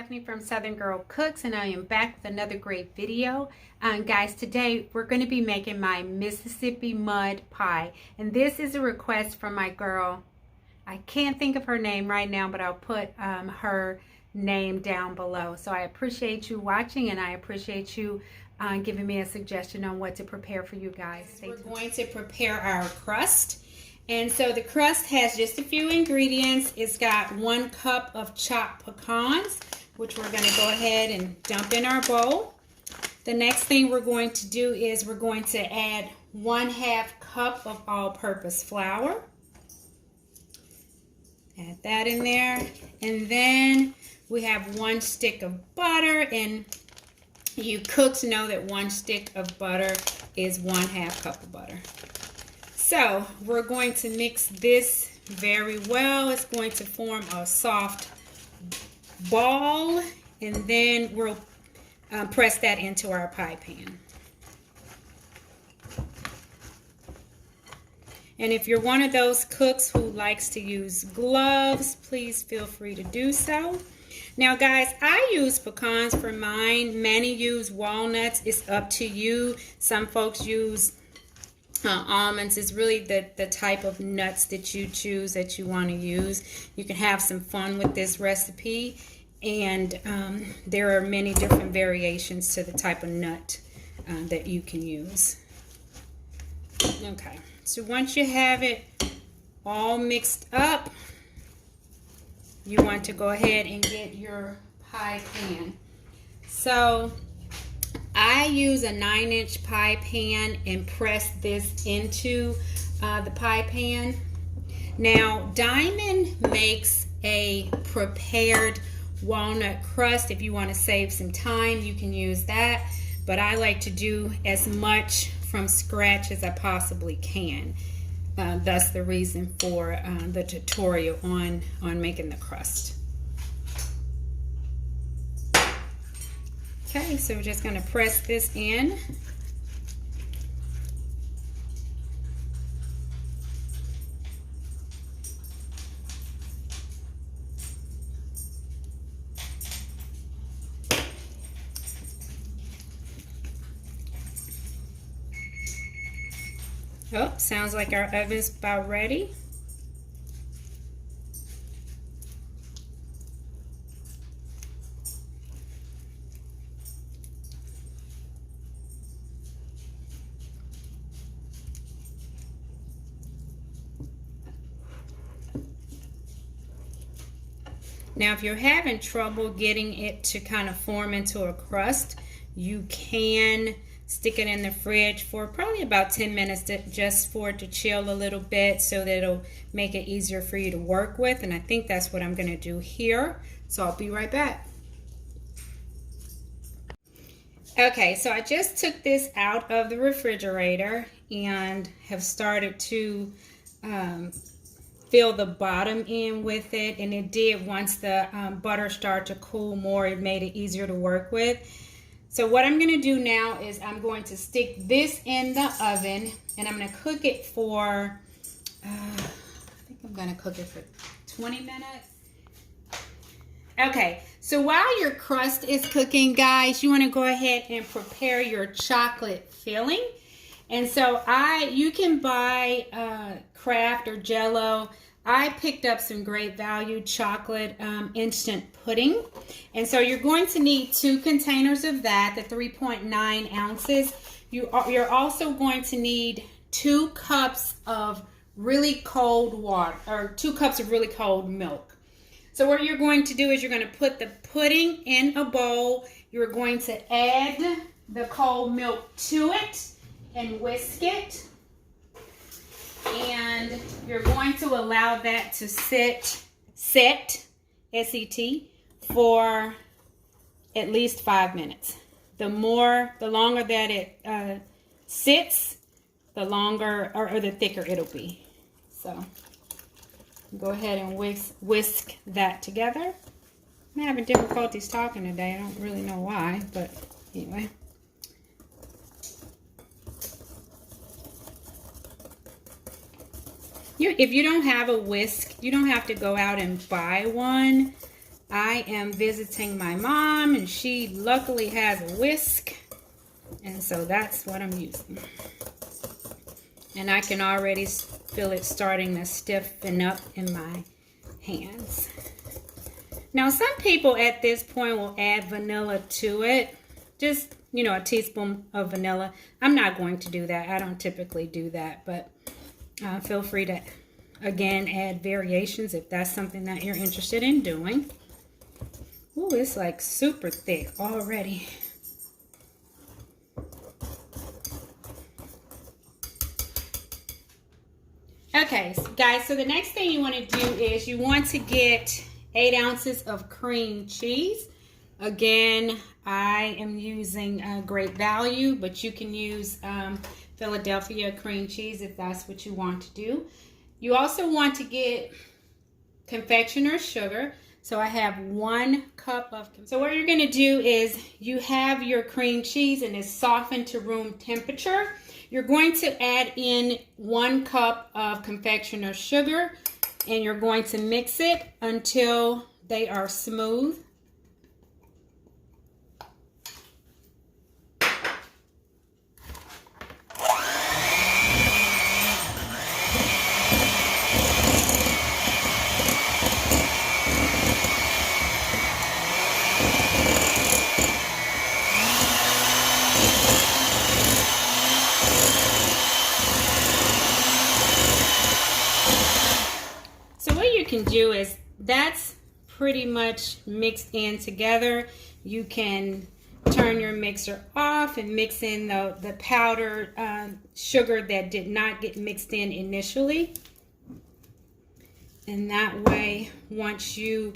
Stephanie from Southern Girl Cooks, and I am back with another great video. Guys, today we're going to be making my Mississippi mud pie, and this is a request from my girl. I can't think of her name right now, but I'll put her name down below. So I appreciate you watching, and I appreciate you giving me a suggestion on what to prepare for you guys. We're going to prepare our crust. And so the crust has just a few ingredients. It's got 1 cup of chopped pecans, which we're going to go ahead and dump in our bowl. The next thing we're going to do is we're going to add 1/2 cup of all-purpose flour. Add that in there. And then we have 1 stick of butter, and you cooks know that 1 stick of butter is 1/2 cup of butter. So we're going to mix this very well. It's going to form a soft ball, and then we'll press that into our pie pan. And if you're one of those cooks who likes to use gloves, please feel free to do so. Now guys, I use pecans for mine. Many use walnuts. It's up to you. Some folks use almonds. Is really the type of nuts that you choose that you want to use. You can have some fun with this recipe, and there are many different variations to the type of nut that you can use. Okay, so once you have it all mixed up, you want to go ahead and get your pie pan. So I use a 9-inch pie pan and press this into the pie pan. Now, Diamond makes a prepared walnut crust. If you want to save some time, you can use that. But I like to do as much from scratch as I possibly can. That's the reason for the tutorial on making the crust. Okay, so we're just going to press this in. Oh, sounds like our oven's about ready. Now, if you're having trouble getting it to kind of form into a crust, you can stick it in the fridge for probably about 10 minutes just for it to chill a little bit, so that it'll make it easier for you to work with. And I think that's what I'm going to do here. So I'll be right back. Okay, so I just took this out of the refrigerator and have started to fill the bottom in with it, and it did, once the butter started to cool more, it made it easier to work with. So what I'm going to do now is I'm going to stick this in the oven, and I'm going to cook it for I think I'm going to cook it for 20 minutes. Okay, so while your crust is cooking, guys, you want to go ahead and prepare your chocolate filling. And so you can buy Kraft or Jell-O. I picked up some great value chocolate instant pudding. And so you're going to need 2 containers of that, the 3.9 ounces. You're also going to need 2 cups of really cold water, or 2 cups of really cold milk. So what you're going to do is you're going to put the pudding in a bowl. You're going to add the cold milk to it and whisk it, and you're going to allow that to set S-E-T, for at least 5 minutes. The longer that it sits, the longer or the thicker it'll be. So go ahead and whisk that together. I'm having difficulties talking today. I don't really know why, but anyway. If you don't have a whisk, you don't have to go out and buy one. I am visiting my mom, and she luckily has a whisk, and so that's what I'm using. And I can already feel it starting to stiffen up in my hands. Now, some people at this point will add vanilla to it. Just, you know, a teaspoon of vanilla. I'm not going to do that. I don't typically do that, but feel free to, again, add variations if that's something that you're interested in doing. Ooh, it's like super thick already. Okay, guys, so the next thing you want to do is you want to get 8 ounces of cream cheese. Again, I am using Great Value, but you can use Philadelphia cream cheese if that's what you want to do. You also want to get confectioner sugar. So I have 1 cup of. So what you're going to do is you have your cream cheese and it's softened to room temperature. You're going to add in 1 cup of confectioner sugar, and you're going to mix it until they are smooth. Can do is that's pretty much mixed in together. You can turn your mixer off and mix in the powdered sugar that did not get mixed in initially, and that way once you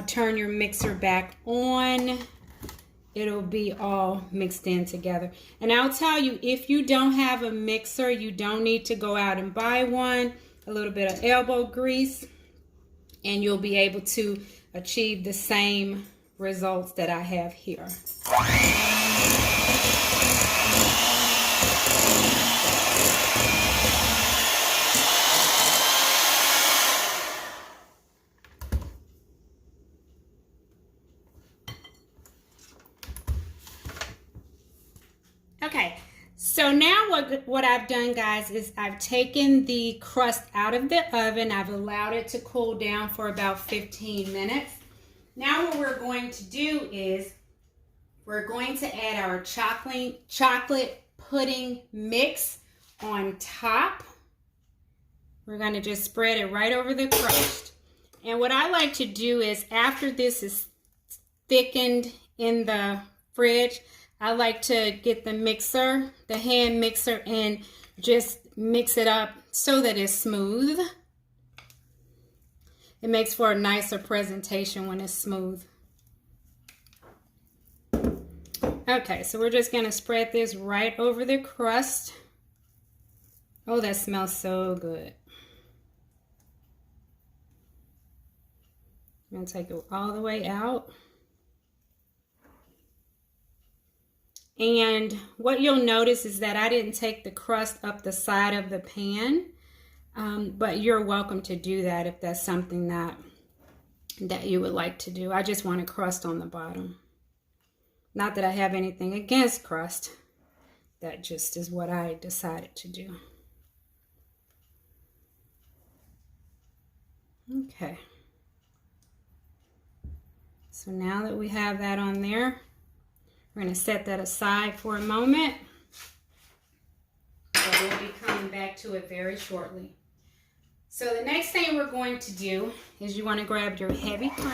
turn your mixer back on, it'll be all mixed in together. And I'll tell you, if you don't have a mixer, you don't need to go out and buy one. A little bit of elbow grease, and you'll be able to achieve the same results that I have here. Okay, so now what I've done, guys, is I've taken the crust out of the oven. I've allowed it to cool down for about 15 minutes. Now what we're going to do is we're going to add our chocolate pudding mix on top. We're going to just spread it right over the crust. And what I like to do is after this is thickened in the fridge, I like to get the mixer, the hand mixer, and just mix it up so that it's smooth. It makes for a nicer presentation when it's smooth. Okay, so we're just gonna spread this right over the crust. Oh, that smells so good. I'm gonna take it all the way out. And what you'll notice is that I didn't take the crust up the side of the pan, but you're welcome to do that if that's something that you would like to do. I just want a crust on the bottom. Not that I have anything against crust. That just is what I decided to do. Okay. So now that we have that on there, we're going to set that aside for a moment. So we'll be coming back to it very shortly. So the next thing we're going to do is you want to grab your heavy cream.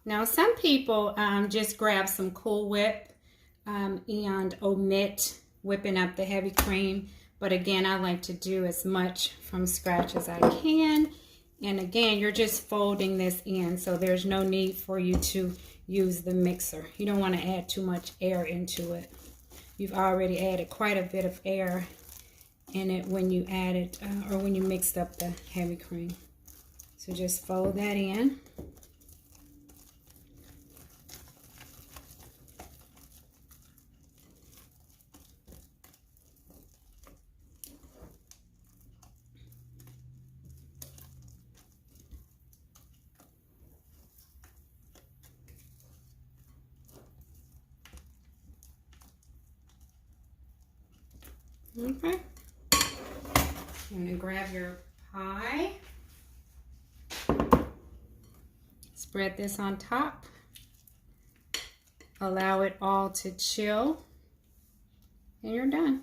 Now, some people just grab some Cool Whip and omit whipping up the heavy cream. But again, I like to do as much from scratch as I can. And again, you're just folding this in, so there's no need for you to use the mixer. You don't want to add too much air into it. You've already added quite a bit of air in it when you added or when you mixed up the heavy cream. So just fold that in. Okay. You're going to grab your pie. Spread this on top. Allow it all to chill. And you're done.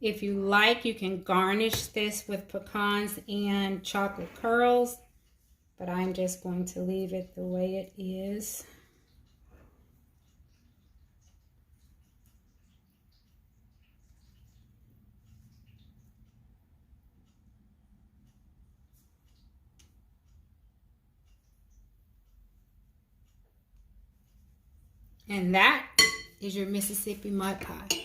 If you like, you can garnish this with pecans and chocolate curls, but I'm just going to leave it the way it is. And that is your Mississippi mud pie.